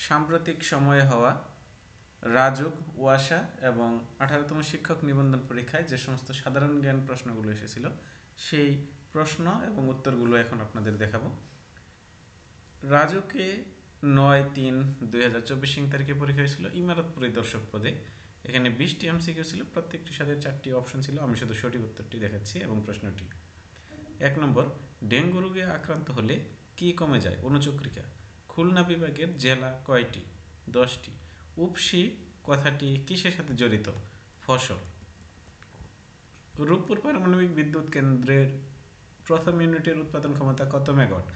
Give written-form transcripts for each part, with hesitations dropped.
সাম্প্রতিক সময়ে হওয়া রাজুক, ওয়াসা এবং 18তম শিক্ষক নিবন্ধন পরীক্ষায় যে সমস্ত সাধারণ জ্ঞান প্রশ্নগুলো এসেছিল সেই প্রশ্ন এবং উত্তরগুলো এখন আপনাদের দেখাবো। রাজুকে 9/3/2024 তারিখে পরীক্ষা হয়েছিল ইমারত পরিদর্শক পদে। এখানে 20টি এমসিকিউ ছিল, প্রত্যেকটির সাথে 4টি অপশন ছিল। আমি শুধু সঠিক উত্তরটি দেখাচ্ছি এবং প্রশ্নটি। 1 নম্বর, ডেঙ্গু রোগে আক্রান্ত হলে কি কমে যায়? অনুচক্রিকা। খুলনা বিভাগের জেলা কয়টি? 10টি। উপসি কথাটি কিসের সাথে জড়িত? ফসল। রূপপুর পারমাণবিক বিদ্যুৎ কেন্দ্রের প্রথম ইউনিটের উৎপাদন ক্ষমতা কত মেগাওয়াট?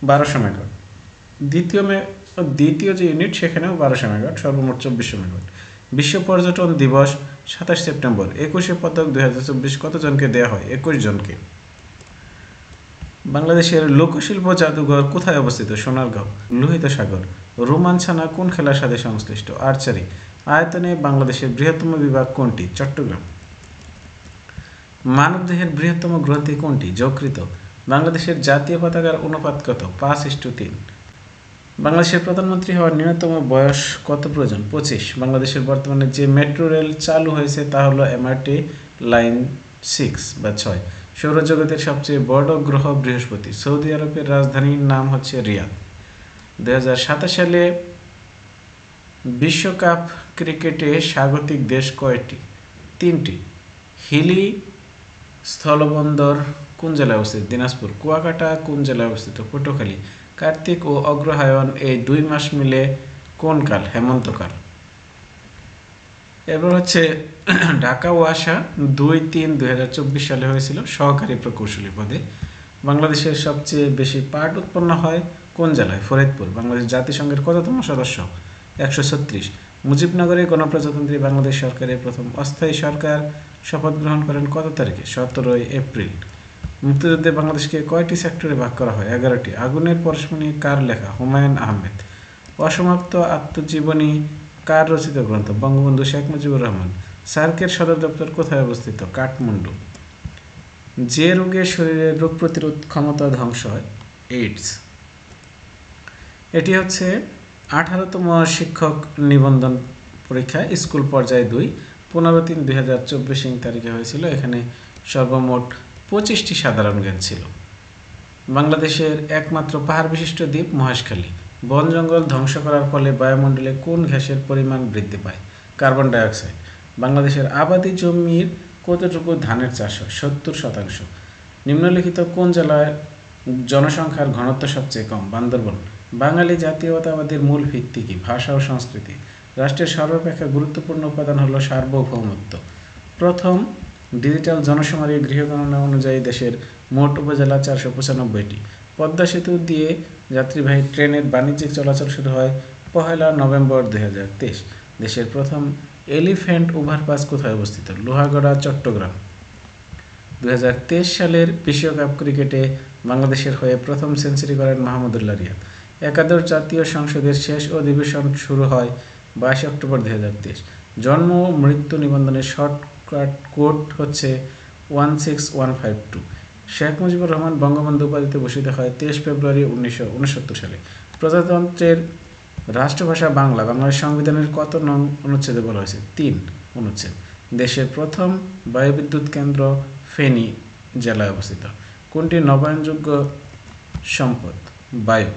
1200 মেগাওয়াট। দ্বিতীয় যে ইউনিট সেখানেও 1200 মেগাওয়াট, সর্বমোট 2400 মেগাওয়াট। বিশ্ব পর্যটন দিবস 27 সেপ্টেম্বর। 21শে পদক 2024 কতজনকে দেওয়া হয়? 21 জনকে। বাংলাদেশের লোকশিল্প জাদুঘর কোথায় অবস্থিত? সোনারগাঁও। লোহিত সাগর। রোমান ছানা কোন খেলার সাথে সংশ্লিষ্ট? আর্চারি। আয়তনে বাংলাদেশের বৃহত্তম বিভাগ কোনটি? চট্টগ্রাম। মানবদেহের বৃহত্তম গ্রন্থি কোনটি? যকৃৎ। বাংলাদেশের জাতীয় পতাকার অনুপাত কত? 5:3। বাংলাদেশের প্রধানমন্ত্রী হওয়ার ন্যূনতম বয়স কত প্রয়োজন? 25। বাংলাদেশের বর্তমানে যে মেট্রো রেল চালু হয়েছে তা হলো এমআরটি লাইন 6 বা 6। সৌরজগতের সবচেয়ে বড় গ্রহ বৃহস্পতি। সৌদি আরবের রাজধানীর নাম হচ্ছে রিয়াদ। 2027 সালে বিশ্বকাপ ক্রিকেটে স্বাগতিক দেশ কয়টি? 3টি। হিলি স্থলবন্দর কোন জেলায় অবস্থিত? দিনাজপুর। কুয়াকাটা কোন জেলায় অবস্থিত? পটুয়াখালী। কার্তিক ও অগ্রহায়ণ এই 2 মাস মিলে কোন কাল? হেমন্তকাল। এবার হচ্ছে ঢাকা ওয়াসা 2/3/2024 সালে হয়েছিল সহকারী প্রকৌশলী পদে। বাংলাদেশের সবচেয়ে বেশি পাট উৎপন্ন হয় কোন জেলায়? ফরিদপুর। বাংলাদেশ জাতিসংঘের কততম সদস্য? 136। মুজিবনগরে গণপ্রজাতন্ত্রী বাংলাদেশ সরকারের প্রথম অস্থায়ী সরকার শপথ গ্রহণ করেন কত তারিখে? 17 এপ্রিল। মুক্তিযুদ্ধে বাংলাদেশকে কয়টি সেক্টরে ভাগ করা হয়? 11টি। আগুনের পরশমণি কার লেখা? হুমায়ুন আহমেদ। অসমাপ্ত আত্মজীবনী কার রচিত গ্রন্থ? বঙ্গবন্ধু শেখ মুজিবুর রহমান। সার্কের সদর দপ্তর কোথায় অবস্থিত? কাঠমান্ডু। যে রোগে শরীরের রোগ প্রতিরোধ ক্ষমতা ধ্বংস হয়? এইডস। এটি হচ্ছে 18তম শিক্ষক নিবন্ধন পরীক্ষা স্কুল পর্যায়ে 2, 15/3/2024 তারিখে হয়েছিল। এখানে সর্বমোট 25টি সাধারণ জ্ঞান ছিল। বাংলাদেশের একমাত্র পাহাড় বিশিষ্ট দ্বীপ মহেশখালী। বন জঙ্গল ধ্বংস করার ফলে বায়ুমণ্ডলে কোন গ্যাসের পরিমাণ বৃদ্ধি পায়? Carbon dioxide. বাংলাদেশের আবাদি জমির কতটুকু ধানের চাষ হয়? 70%। নিম্নলিখিত কোন জেলায় জনসংখ্যার ঘনত্ব সবচেয়ে কম? বান্দরবন। বাঙালি জাতীয়তাবাদের মূল ভিত্তি কি? ভাষা ও সংস্কৃতি। রাষ্ট্রের সর্বাপেক্ষা গুরুত্বপূর্ণ উপাদান হল সার্বভৌমত্ব। প্রথম ডিজিটাল জনশুমারি গৃহগণনা অনুযায়ী দেশের মোট উপজেলা 495টি। পদ্মা সেতু দিয়ে যাত্রীবাহী ট্রেনের বাণিজ্যিক চলাচল শুরু হয় 1 নভেম্বর 2023। দেশের প্রথম এলিফ্যান্ট ওভারপাস কোথায় অবস্থিত? লোহাগড়া, চট্টগ্রাম। 2023 সালের বিশ্বকাপ ক্রিকেটে বাংলাদেশের হয়ে প্রথম সেঞ্চুরি করেন মাহমুদুল্লাহ রিয়াদ। একাদশ জাতীয় সংসদের শেষ অধিবেশন শুরু হয় 22 অক্টোবর 2023। জন্ম ও মৃত্যু নিবন্ধনের শর্টকাট কোড হচ্ছে 16152। শেখ মুজিবুর রহমান বঙ্গবন্ধু উপাধিতে ভূষিত হয় 23 ফেব্রুয়ারি 1969 সালে। প্রজাতন্ত্রের রাষ্ট্রভাষা বাংলা। বাংলাদেশ সংবিধানের কত নং অনুচ্ছেদে বলা হয়েছে? 3 অনুচ্ছেদ। দেশের প্রথম বায়ুবিদ্যুৎ কেন্দ্র ফেনী জেলায় অবস্থিত। কোনটি নবায়নযোগ্য সম্পদ? বায়ু।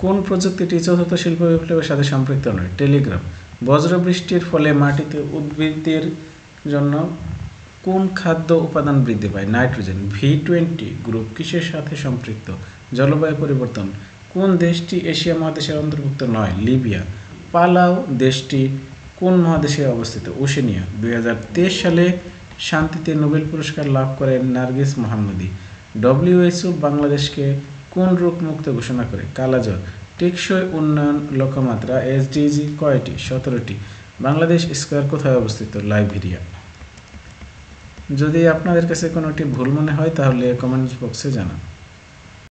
কোন প্রযুক্তিটি চতুর্থ শিল্প বিপ্লবের সাথে সম্পৃক্ত নয়? টেলিগ্রাফ। বজ্রবৃষ্টির ফলে মাটিতে উদ্ভিদের জন্য কোন খাদ্য উপাদান বৃদ্ধি পায়? নাইট্রোজেন। V20 গ্রুপ কিসের সাথে সম্পৃক্ত? জলবায়ু পরিবর্তন। কোন দেশটি এশিয়া মহাদেশের অন্তর্ভুক্ত নয়? লিবিয়া। পালাউ দেশটি কোন মহাদেশে অবস্থিত? ওশেনিয়া। 2023 সালে শান্তিতে নোবেল পুরস্কার লাভ করেন নার্গিস মোহাম্মদী। WHO বাংলাদেশকে কোন রোগ মুক্ত ঘোষণা করে? কালাজ্বর। টেকসই উন্নয়ন লক্ষ্যমাত্রা SDG কয়টি? 17টি। বাংলাদেশ স্কয়ার কোথায় অবস্থিত? লাইবেরিয়া। যদি আপনাদের কাছে কোনোটি ভুল মনে হয় তাহলে কমেন্টস বক্সে জানান।